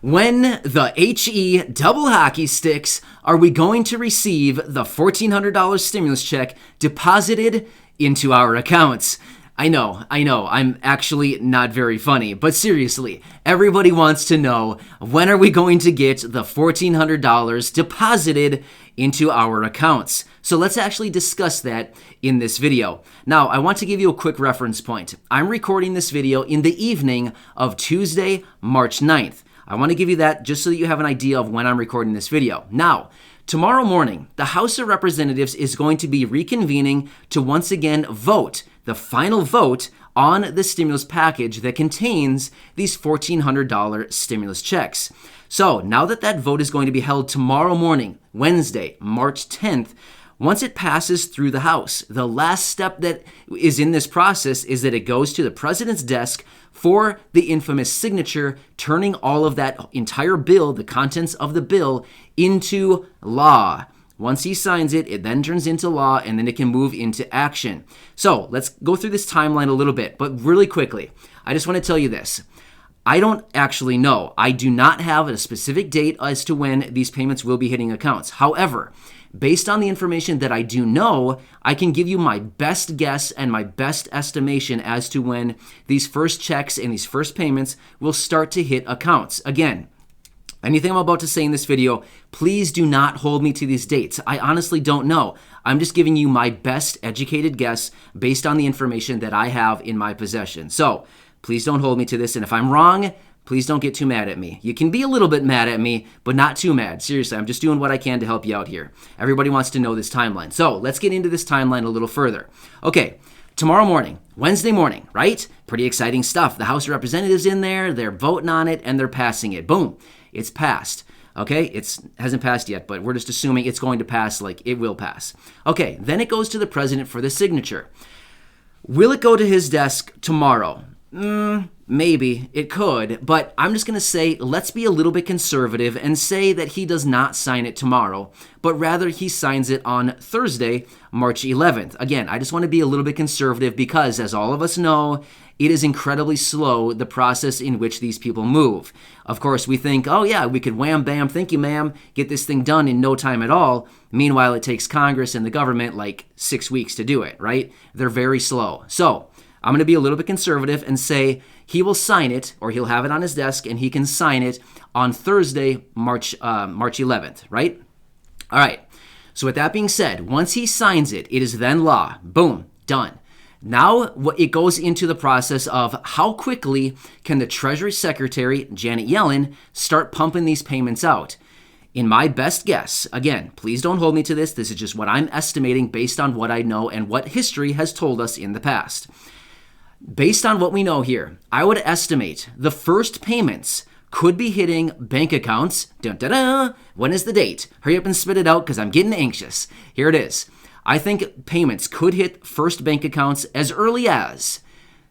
When the HE double hockey sticks are we going to receive the $1,400 stimulus check deposited into our accounts? I know, I'm actually not very funny, but seriously, everybody wants to know, when are we going to get the $1,400 deposited into our accounts? So let's actually discuss that in this video. Now, I want to give you a quick reference point. I'm recording this video in the evening of Tuesday, March 9th. I want to give you that just so that you have an idea of when I'm recording this video. Now, tomorrow morning, the House of Representatives is going to be reconvening to once again vote the final vote on the stimulus package that contains these $1,400 stimulus checks. So now that vote is going to be held tomorrow morning, Wednesday, March 10th, once it passes through the House, the last step that is in this process is that it goes to the president's desk for the infamous signature, turning all of that entire bill, the contents of the bill, into law. Once he signs it, it then turns into law, and then it can move into action. So let's go through this timeline a little bit, but really quickly, I just want to tell you this. I don't actually know. I do not have a specific date as to when these payments will be hitting accounts. However, based on the information that I do know, I can give you my best guess and my best estimation as to when these first checks and these first payments will start to hit accounts. Again, anything I'm about to say in this video, please do not hold me to these dates. I honestly don't know. I'm just giving you my best educated guess based on the information that I have in my possession. So please don't hold me to this. And if I'm wrong, please don't get too mad at me. You can be a little bit mad at me, but not too mad. Seriously, I'm just doing what I can to help you out here. Everybody wants to know this timeline. So let's get into this timeline a little further. Okay. Tomorrow morning, Wednesday morning, right? Pretty exciting stuff. The House of Representatives in there, they're voting on it, and they're passing it. Boom. It's passed. Okay, it hasn't passed yet, but we're just assuming it's going to pass, like it will pass. Okay, then it goes to the president for the signature. Will it go to his desk tomorrow? Maybe. It could, but I'm just going to say, let's be a little bit conservative and say that he does not sign it tomorrow, but rather he signs it on Thursday, March 11th. Again, I just want to be a little bit conservative because, as all of us know, it is incredibly slow, the process in which these people move. Of course, we think, oh yeah, we could wham, bam, thank you, ma'am, get this thing done in no time at all. Meanwhile, it takes Congress and the government like 6 weeks to do it, right? They're very slow. So I'm going to be a little bit conservative and say he will sign it, or he'll have it on his desk, and he can sign it on Thursday, March 11th, right? All right. So with that being said, once he signs it, it is then law. Boom, done. Now it goes into the process of how quickly can the Treasury Secretary, Janet Yellen, start pumping these payments out. In my best guess, again, please don't hold me to this. This is just what I'm estimating based on what I know and what history has told us in the past. Based on what we know here, I would estimate the first payments could be hitting bank accounts. Dun, dun, dun. When is the date? Hurry up and spit it out because I'm getting anxious. Here it is. I think payments could hit first bank accounts as early as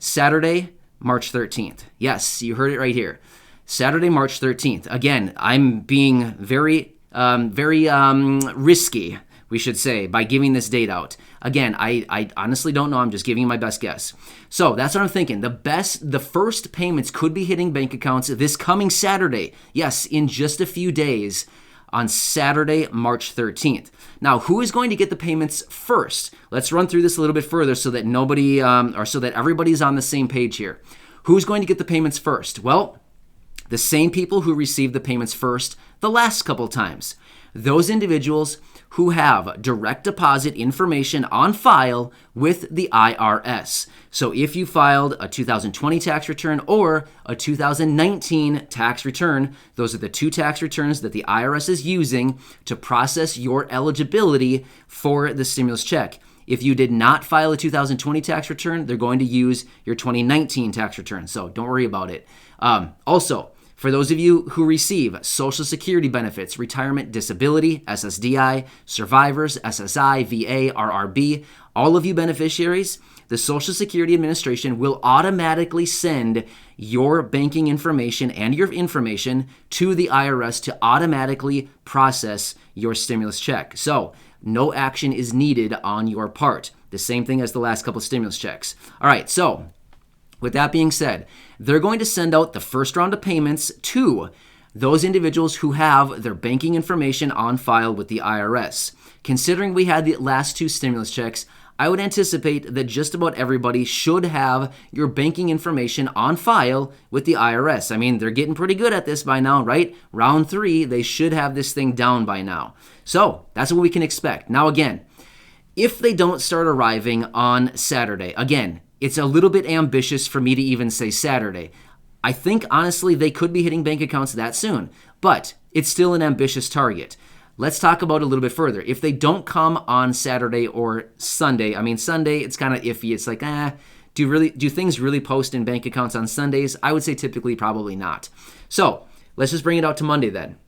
Saturday, March 13th. Yes, you heard it right here. Saturday, March 13th. Again, I'm being very risky, we should say, by giving this date out. Again, I honestly don't know. I'm just giving you my best guess. So that's what I'm thinking. The first payments could be hitting bank accounts this coming Saturday. Yes, in just a few days on Saturday, March 13th. Now, who is going to get the payments first? Let's run through this a little bit further so that so that everybody's on the same page here. Who's going to get the payments first? Well, the same people who received the payments first the last couple times. Those individuals who have direct deposit information on file with the IRS. So if you filed a 2020 tax return or a 2019 tax return, those are the two tax returns that the IRS is using to process your eligibility for the stimulus check. If you did not file a 2020 tax return, they're going to use your 2019 tax return. So don't worry about it. Also, for those of you who receive Social Security benefits, retirement disability, SSDI, survivors, SSI, VA, RRB, all of you beneficiaries, the Social Security Administration will automatically send your banking information and your information to the IRS to automatically process your stimulus check. So no action is needed on your part. The same thing as the last couple of stimulus checks. All right, so with that being said, they're going to send out the first round of payments to those individuals who have their banking information on file with the IRS. Considering we had the last 2 stimulus checks, I would anticipate that just about everybody should have your banking information on file with the IRS. I mean, they're getting pretty good at this by now, right? Round 3, they should have this thing down by now. So that's what we can expect. Now again, if they don't start arriving on Saturday, again, it's a little bit ambitious for me to even say Saturday. I think, honestly, they could be hitting bank accounts that soon, but it's still an ambitious target. Let's talk about it a little bit further. If they don't come on Saturday or Sunday, I mean, Sunday, it's kind of iffy. It's like, do things really post in bank accounts on Sundays? I would say typically probably not. So let's just bring it out to Monday then.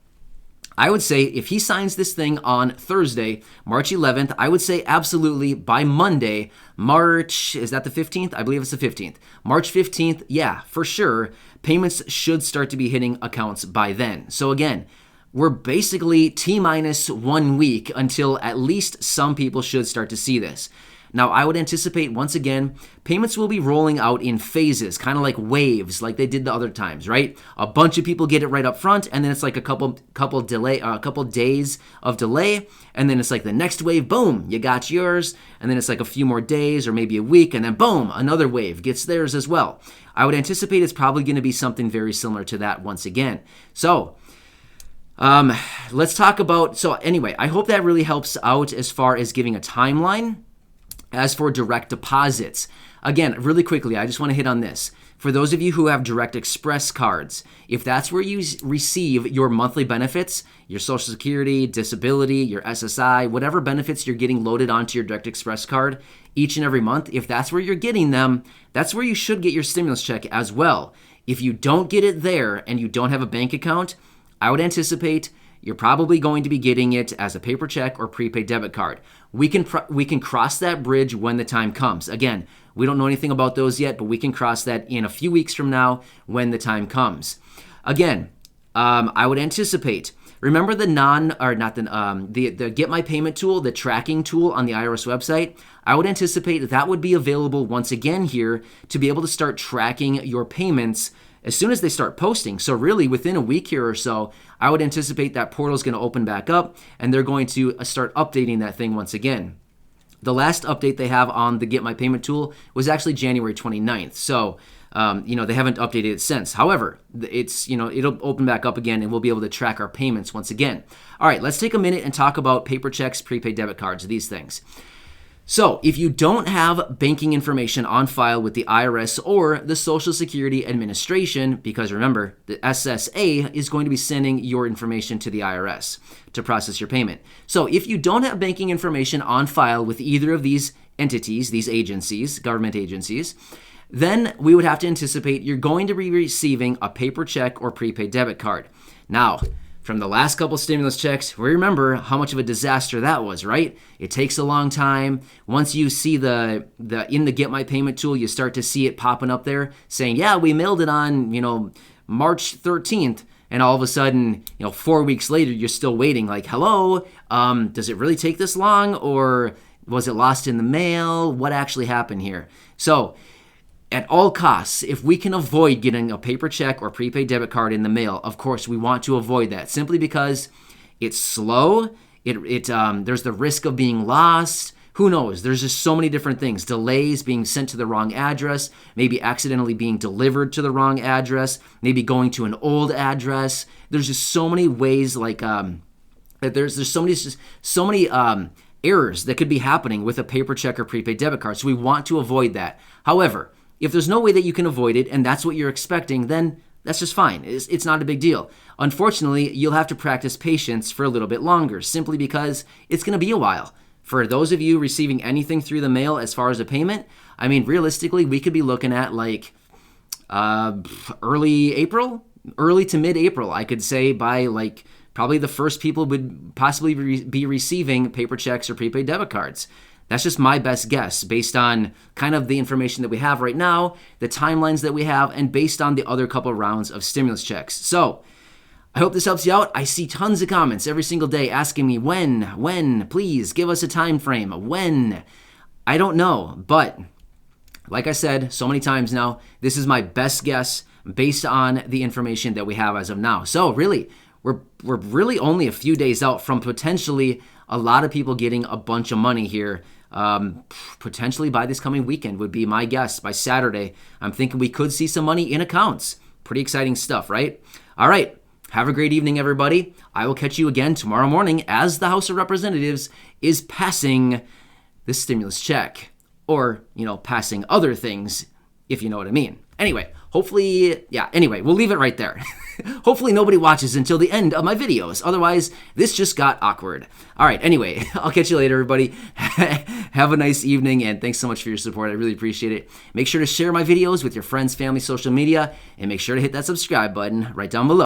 I would say if he signs this thing on Thursday, March 11th, I would say absolutely by Monday, is that the 15th? I believe it's the 15th. March 15th, yeah, for sure, payments should start to be hitting accounts by then. So again, we're basically T-minus 1 week until at least some people should start to see this. Now, I would anticipate, once again, payments will be rolling out in phases, kind of like waves, like they did the other times, right? A bunch of people get it right up front, and then it's like a couple days of delay, and then it's like the next wave, boom, you got yours, and then it's like a few more days or maybe a week, and then boom, another wave gets theirs as well. I would anticipate it's probably going to be something very similar to that once again. So, let's talk about, anyway, I hope that really helps out as far as giving a timeline. As for direct deposits, again, really quickly, I just want to hit on this. For those of you who have Direct Express cards, if that's where you receive your monthly benefits, your Social Security, disability, your SSI, whatever benefits you're getting loaded onto your Direct Express card each and every month, if that's where you're getting them, that's where you should get your stimulus check as well. If you don't get it there and you don't have a bank account, I would anticipate you're probably going to be getting it as a paper check or prepaid debit card. We can cross that bridge when the time comes. Again, we don't know anything about those yet, but we can cross that in a few weeks from now when the time comes. Again, I would anticipate. Remember the the Get My Payment tool, the tracking tool on the IRS website? I would anticipate that would be available once again here to be able to start tracking your payments as soon as they start posting. So really within a week here or so, I would anticipate that portal is going to open back up and they're going to start updating that thing once again. The last update they have on the Get My Payment tool was actually January 29th. So, they haven't updated it since. However, it'll open back up again and we'll be able to track our payments once again. All right, let's take a minute and talk about paper checks, prepaid debit cards, these things. So, if you don't have banking information on file with the IRS or the Social Security Administration, because remember, the SSA is going to be sending your information to the IRS to process your payment. So, if you don't have banking information on file with either of these entities, these agencies, government agencies, then we would have to anticipate you're going to be receiving a paper check or prepaid debit card. Now, from the last couple stimulus checks, we remember how much of a disaster that was, right? It takes a long time. Once you see in the Get My Payment tool, you start to see it popping up there saying, yeah, we mailed it on, March 13th. And all of a sudden, 4 weeks later, you're still waiting like, hello, does it really take this long? Or was it lost in the mail? What actually happened here? So, at all costs, if we can avoid getting a paper check or prepaid debit card in the mail, of course, we want to avoid that simply because it's slow. There's the risk of being lost. Who knows? There's just so many different things. Delays, being sent to the wrong address, maybe accidentally being delivered to the wrong address, maybe going to an old address. There's just so many ways there's so many errors that could be happening with a paper check or prepaid debit card. So we want to avoid that. However, if there's no way that you can avoid it and that's what you're expecting, then that's just fine. It's not a big deal. Unfortunately, you'll have to practice patience for a little bit longer simply because it's going to be a while. For those of you receiving anything through the mail as far as a payment, I mean, realistically, we could be looking at early to mid-April. I could say by probably the first people would possibly be receiving paper checks or prepaid debit cards. That's just my best guess based on kind of the information that we have right now, the timelines that we have, and based on the other couple rounds of stimulus checks. So I hope this helps you out. I see tons of comments every single day asking me when, please give us a time frame. When? I don't know, but like I said so many times now, this is my best guess based on the information that we have as of now. So really, we're really only a few days out from potentially a lot of people getting a bunch of money here. Potentially by this coming weekend would be my guess. By Saturday, I'm thinking we could see some money in accounts. Pretty exciting stuff, right? All right. Have a great evening, everybody. I will catch you again tomorrow morning as the House of Representatives is passing the stimulus check, or, passing other things, if you know what I mean. Anyway, hopefully, we'll leave it right there. Hopefully nobody watches until the end of my videos. Otherwise, this just got awkward. All right, anyway, I'll catch you later, everybody. Have a nice evening, and thanks so much for your support. I really appreciate it. Make sure to share my videos with your friends, family, social media, and make sure to hit that subscribe button right down below.